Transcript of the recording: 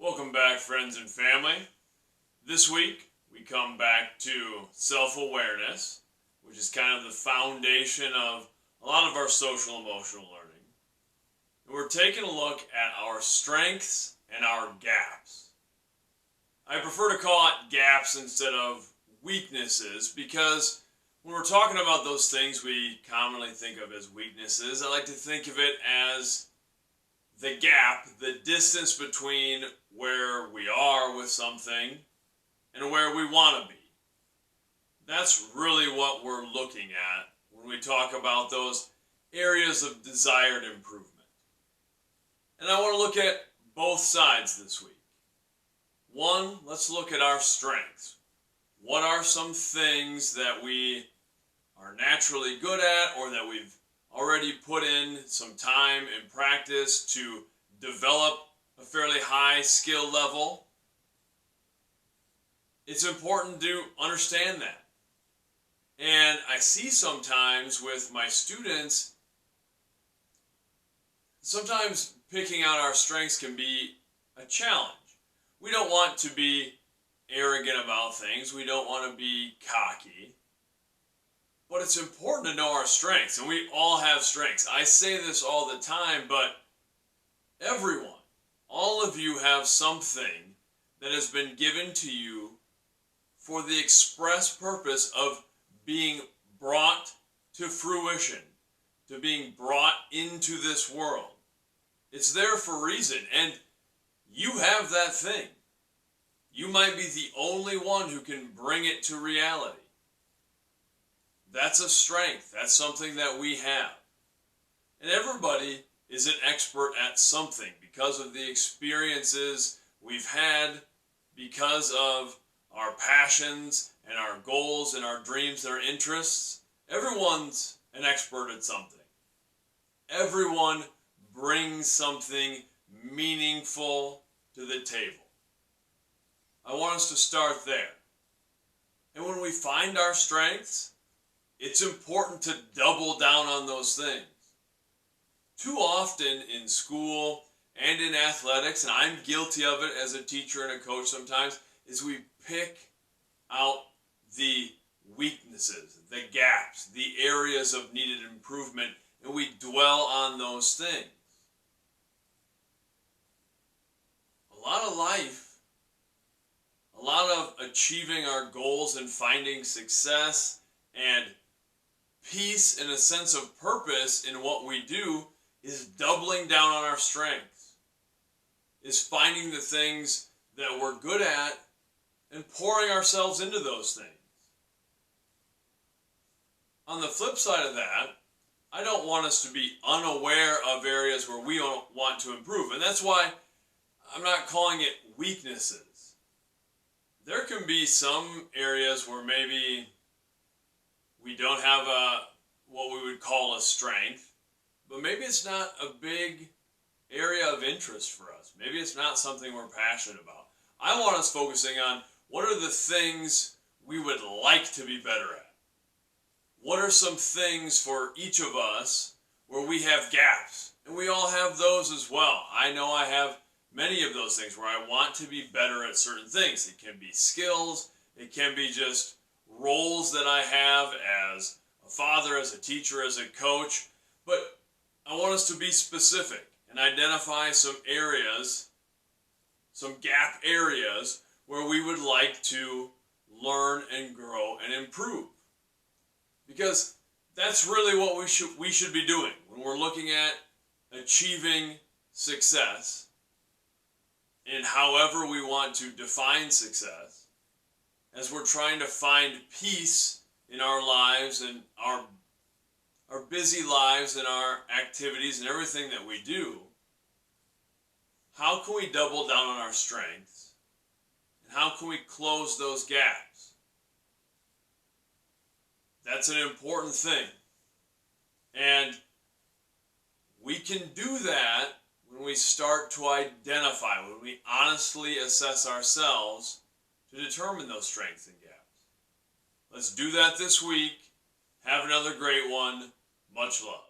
Welcome back, friends and family. This week, we come back to self-awareness, which is kind of the foundation of a lot of our social emotional learning. And we're taking a look at our strengths and our gaps. I prefer to call it gaps instead of weaknesses because when we're talking about those things we commonly think of as weaknesses, I like to think of it as the gap, the distance between where we are with something and where we want to be. That's really what we're looking at when we talk about those areas of desired improvement. And I want to look at both sides this week. One, let's look at our strengths. What are some things that we are naturally good at or that we've already put in some time and practice to develop a fairly high skill level? It's important to understand that. And I see sometimes with my students, sometimes picking out our strengths can be a challenge. We don't want to be arrogant about things. We don't want to be cocky. But it's important to know our strengths, and we all have strengths. I say this all the time, but everyone, all of you have something that has been given to you for the express purpose of being brought to fruition, to being brought into this world. It's there for a reason, and you have that thing. You might be the only one who can bring it to reality. That's a strength. That's something that we have. And everybody is an expert at something because of the experiences we've had, because of our passions and our goals and our dreams and our interests. Everyone's an expert at something. Everyone brings something meaningful to the table. I want us to start there. And when we find our strengths, it's important to double down on those things. Too often in school and in athletics, and I'm guilty of it as a teacher and a coach sometimes, is we pick out the weaknesses, the gaps, the areas of needed improvement, and we dwell on those things. A lot of life, a lot of achieving our goals and finding success and peace and a sense of purpose in what we do is doubling down on our strengths, is finding the things that we're good at and pouring ourselves into those things. On the flip side of that, I don't want us to be unaware of areas where we don't want to improve, and that's why I'm not calling it weaknesses. There can be some areas where maybe we don't have what we would call a strength, but maybe it's not a big area of interest for us. Maybe it's not something we're passionate about. I want us focusing on what are the things we would like to be better at. What are some things for each of us where we have gaps? And we all have those as well. I know I have many of those things where I want to be better at certain things. It can be skills. It can be just roles that I have as a father, as a teacher, as a coach. But I want us to be specific and identify some areas, some gap areas where we would like to learn and grow and improve. Because that's really what we should be doing when we're looking at achieving success in however we want to define success. As we're trying to find peace in our lives and our busy lives and our activities and everything that we do, how can we double down on our strengths? And how can we close those gaps? That's an important thing. And we can do that when we start to identify, when we honestly assess ourselves to determine those strengths and gaps. Let's do that this week. Have another great one. Much love.